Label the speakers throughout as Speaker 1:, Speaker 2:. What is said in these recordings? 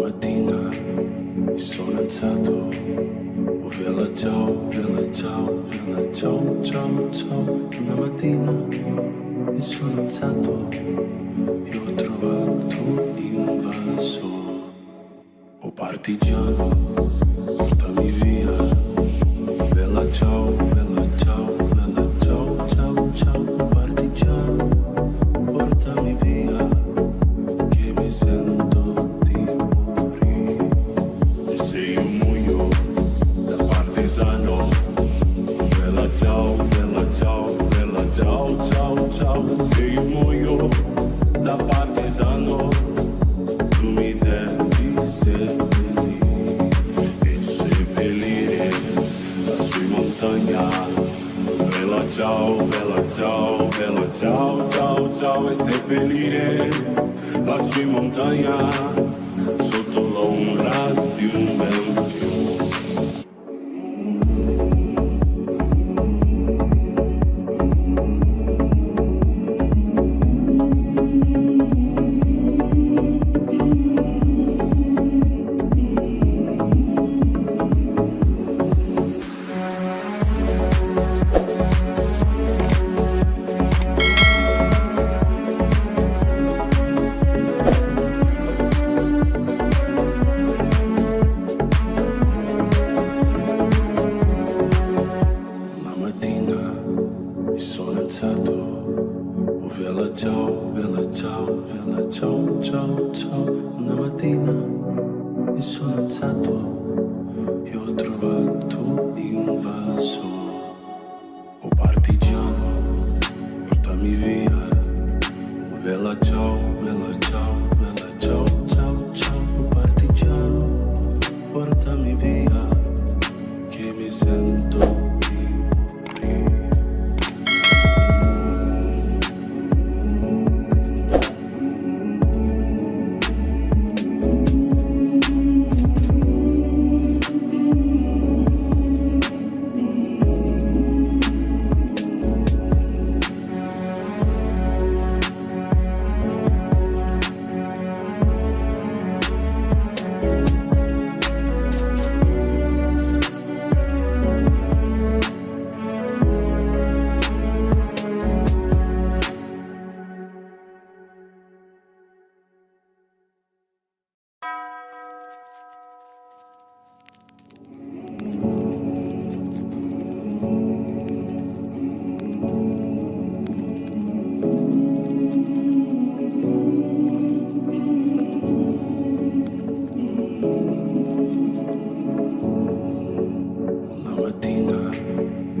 Speaker 1: mattina mi sono alzato, oh bella ciao, bella ciao, bella ciao, ciao, ciao. Una mattina mi sono alzato e ho trovato un vaso. Oh partigiano, portami via, bella ciao, bella ciao, bella ciao, ciao, ciao. Oh partigiano, portami via, che mi sento di morire. E se io muoio da partigiano, bella ciao, bella ciao, bella ciao, ciao, ciao. Se io muoio da partigiano, tu mi devi seppellire e seppellire lassù in montagna. Bella ciao, bella ciao, bella ciao, ciao, ciao. E seppellire lassù in montagna sotto l'ombra di un bel fiume. Mi sono alzato, oh bella ciao, bella ciao, bella ciao, ciao, ciao. Una mattina mi sono alzato e ho trovato un vaso. Oh partigiano, portami via, oh bella ciao, bella ciao, bella ciao, ciao, ciao. Oh partigiano, portami via, che mi sento di morire.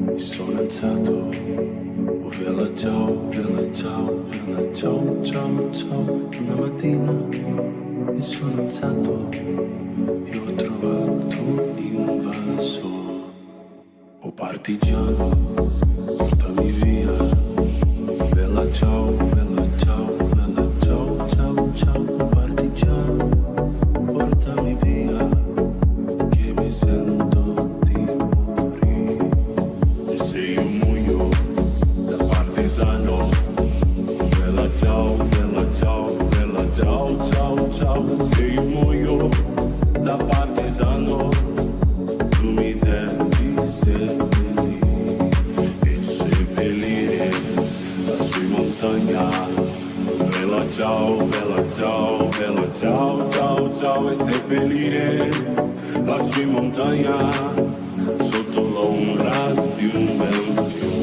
Speaker 1: Mi sono alzato, oh bella ciao, bella ciao, bella ciao, ciao, ciao. Una mattina mi sono alzato e ho trovato un vaso. Oh partigiano, portami via, bella ciao, bella ciao, bella ciao, ciao, ciao. Oh partigiano, portami via, che mi sento di morire. E se io muoio da partigiano, bella ciao, bella ciao, bella ciao, ciao, ciao. Se io muoio da partigiano, tu mi devi seppellire e seppellire lassù in montagna. Bella ciao, bella ciao, bella ciao, ciao, ciao. E seppellire lassù in montagna sotto l'ombra di un bel fiume.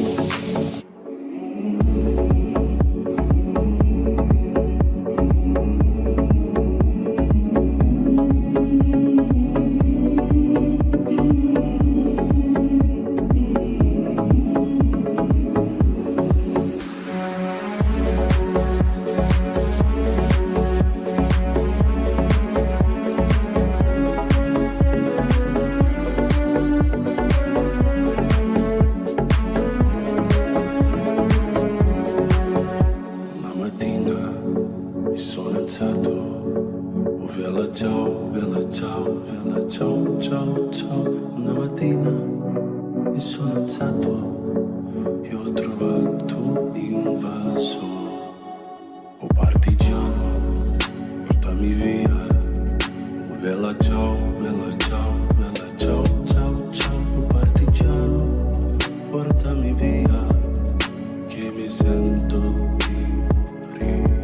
Speaker 1: ciao, ciao, ciao. Una mattina mi sono alzato e ho trovato un vaso. Oh partigiano, portami via, oh Bella ciao, bella ciao, bella ciao, ciao, ciao, partigiano, portami via, che mi sento di morire.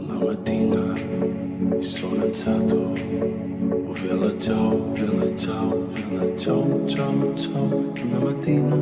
Speaker 1: Una mattina mi sono alzato, bella ciao, bella ciao, bella ciao, ciao, ciao. Una mattina